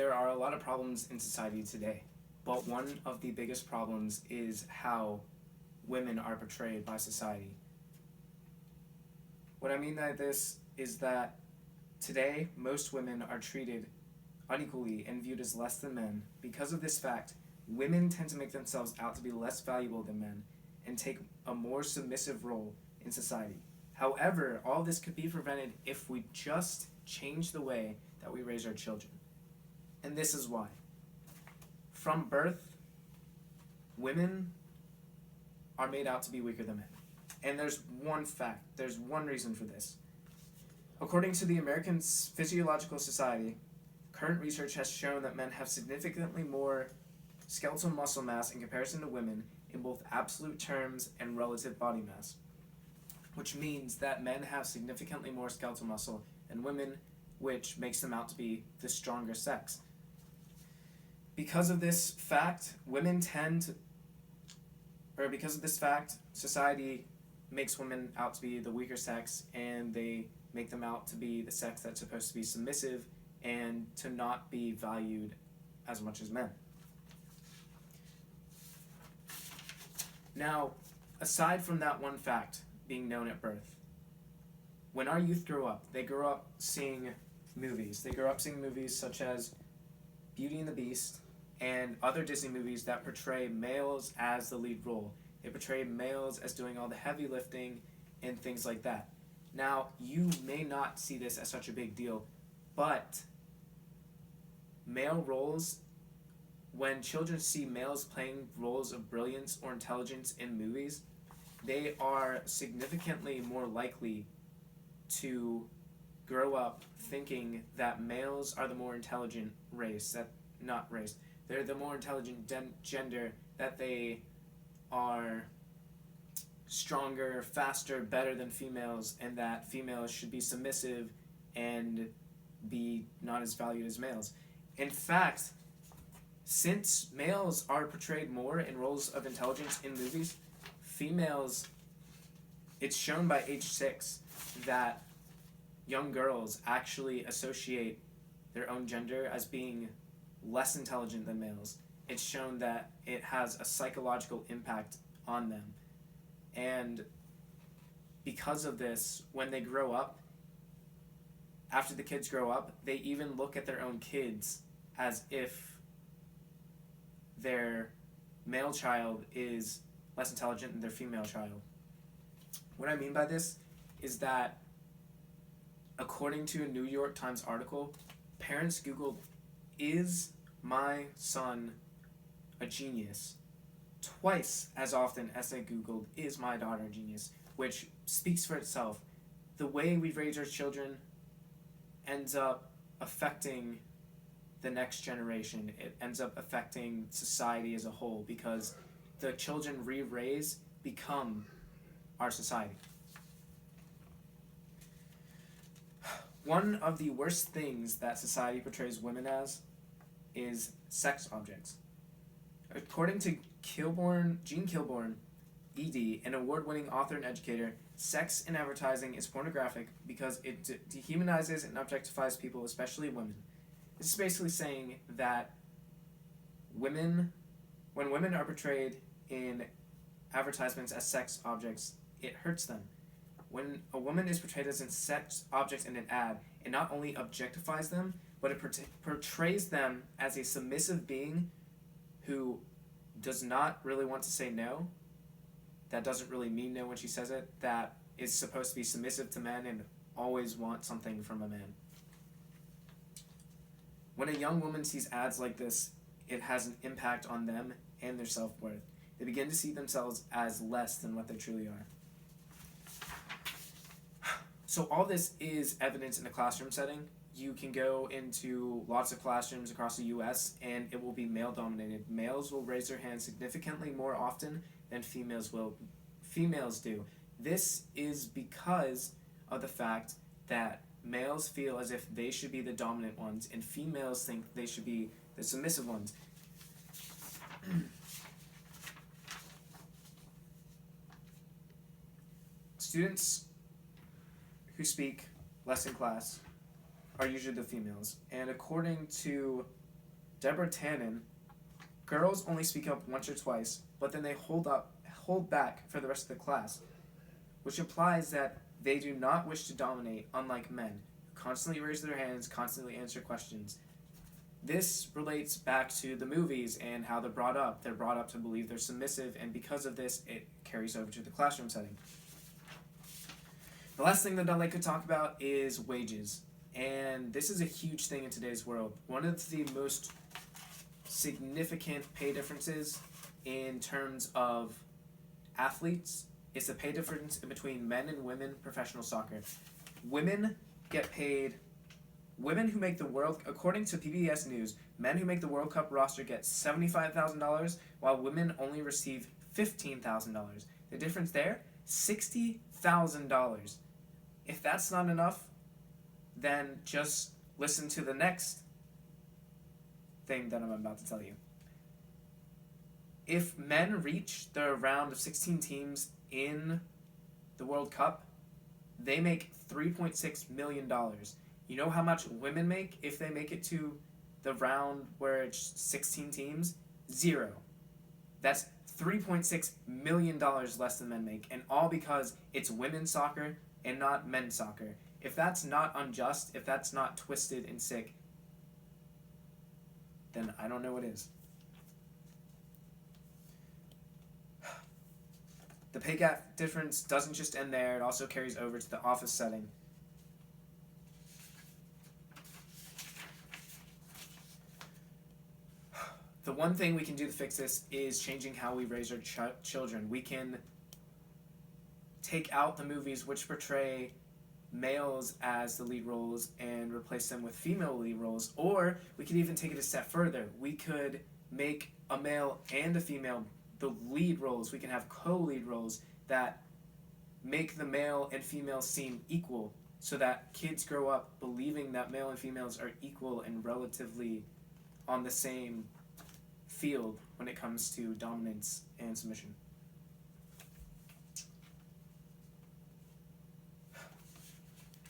there are a lot of problems in society today, but one of the biggest problems is how women are portrayed by society. What I mean by this is that today most women are treated unequally and viewed as less than men. Because of this fact, women tend to make themselves out to be less valuable than men and take a more submissive role in society. However, all this could be prevented if we just change the way that we raise our children. And this is why. From birth, women are made out to be weaker than men. And there's one fact, there's one reason for this. According to the American Physiological Society, current research has shown that men have significantly more skeletal muscle mass in comparison to women in both absolute terms and relative body mass, which means that men have significantly more skeletal muscle than women, which makes them out to be the stronger sex. Because of this fact, society makes women out to be the weaker sex, and they make them out to be the sex that's supposed to be submissive and to not be valued as much as men. Now, aside from that one fact being known at birth, when our youth grow up, they grow up seeing movies. They grow up seeing movies such as Beauty and the Beast and other Disney movies that portray males as the lead role. They portray males as doing all the heavy lifting and things like that. Now, you may not see this as such a big deal, but male roles, when children see males playing roles of brilliance or intelligence in movies, they are significantly more likely to grow up thinking that males are the more intelligent they're the more intelligent gender, that they are stronger, faster, better than females, and that females should be submissive and be not as valued as males. In fact, since males are portrayed more in roles of intelligence in movies, females, it's shown by age 6 that young girls actually associate their own gender as being less intelligent than males. It's shown that it has a psychological impact on them. And because of this, when they grow up, after the kids grow up, they even look at their own kids as if their male child is less intelligent than their female child. What I mean by this is that, according to a New York Times article, parents Googled, "Is my son a genius?" twice as often as they Googled, "Is my daughter a genius?" which speaks for itself. The way we raise our children ends up affecting the next generation. It ends up affecting society as a whole, because the children we raise become our society. One of the worst things that society portrays women as is sex objects. According to Gene Kilborn, ED, an award-winning author and educator, sex in advertising is pornographic because it dehumanizes and objectifies people, especially women. This is basically saying that when women are portrayed in advertisements as sex objects, it hurts them. When a woman is portrayed as a sex object in an ad, it not only objectifies them, but it portrays them as a submissive being who does not really want to say no, that doesn't really mean no when she says it, that is supposed to be submissive to men and always want something from a man. When a young woman sees ads like this, it has an impact on them and their self-worth. They begin to see themselves as less than what they truly are. So all this is evidence in a classroom setting. You can go into lots of classrooms across the US and it will be male dominated. Males will raise their hands significantly more often than females do. This is because of the fact that males feel as if they should be the dominant ones and females think they should be the submissive ones. Students who speak less in class are usually the females, and according to Deborah Tannen, girls only speak up once or twice, but then they hold back for the rest of the class, which implies that they do not wish to dominate, unlike men, who constantly raise their hands, constantly answer questions. This relates back to the movies and how they're brought up. They're brought up to believe they're submissive, and because of this, it carries over to the classroom setting. The last thing that I'd like to talk about is wages. And this is a huge thing in today's world. One of the most significant pay differences in terms of athletes is the pay difference between men and women professional soccer. Women who make the according to PBS News, men who make the World Cup roster get $75,000, while women only receive $15,000. The difference there, $60,000. If that's not enough, then just listen to the next thing that I'm about to tell you. If men reach the round of 16 teams in the World Cup, they make $3.6 million. You know how much women make if they make it to the round where it's 16 teams? $0. That's $3.6 million less than men make, and all because it's women's soccer and not men's soccer. If that's not unjust, if that's not twisted and sick, then I don't know what is. The pay gap difference doesn't just end there, it also carries over to the office setting. The one thing we can do to fix this is changing how we raise our children. We can take out the movies which portray males as the lead roles and replace them with female lead roles, or we could even take it a step further. We could make a male and a female the lead roles. We can have co-lead roles that make the male and female seem equal, so that kids grow up believing that male and females are equal and relatively on the same field when it comes to dominance and submission.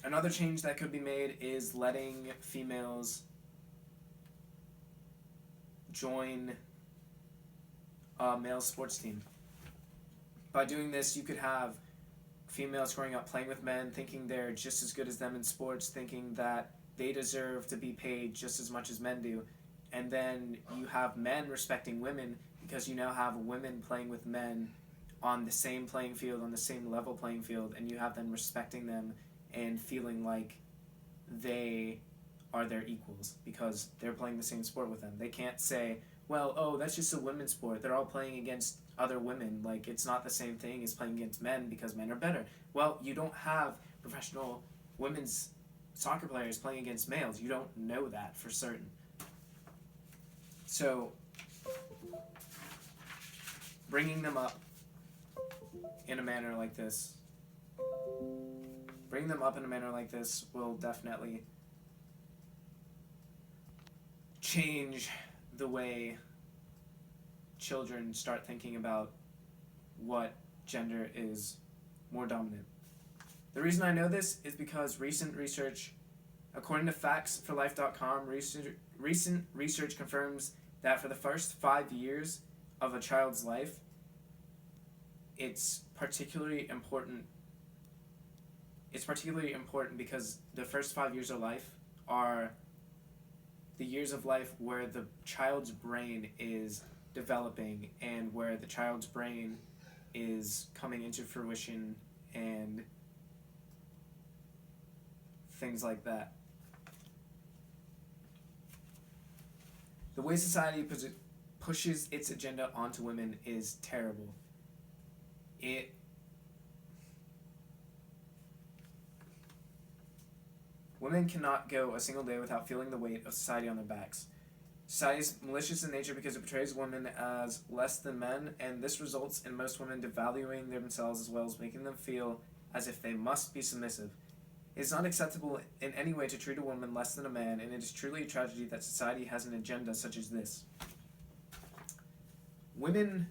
Another change that could be made is letting females join a male sports team. By doing this, you could have females growing up playing with men, thinking they're just as good as them in sports, thinking that they deserve to be paid just as much as men do. And then you have men respecting women because you now have women playing with men on the same playing field, on the same level playing field, and you have them respecting them and feeling like they are their equals because they're playing the same sport with them. They can't say, well, oh, that's just a women's sport. They're all playing against other women. Like, it's not the same thing as playing against men because men are better. Well, you don't have professional women's soccer players playing against males. You don't know that for certain. So, bringing them up in a manner like this will definitely change the way children start thinking about what gender is more dominant. The reason I know this is because recent research, according to factsforlife.com, recent research confirms that for the first 5 years of a child's life, it's particularly important because the first 5 years of life are the years of life where the child's brain is developing and where the child's brain is coming into fruition and things like that. The way society pushes its agenda onto women is terrible. Women cannot go a single day without feeling the weight of society on their backs. Society is malicious in nature because it portrays women as less than men, and this results in most women devaluing themselves as well as making them feel as if they must be submissive. It is not acceptable in any way to treat a woman less than a man, and it is truly a tragedy that society has an agenda such as this. Women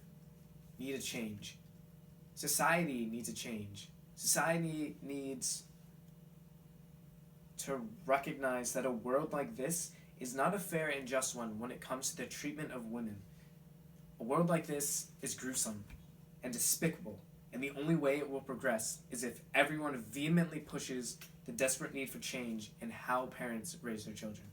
need a change. Society needs a change. Society needs to recognize that a world like this is not a fair and just one when it comes to the treatment of women. A world like this is gruesome and despicable, and the only way it will progress is if everyone vehemently pushes the desperate need for change in how parents raise their children.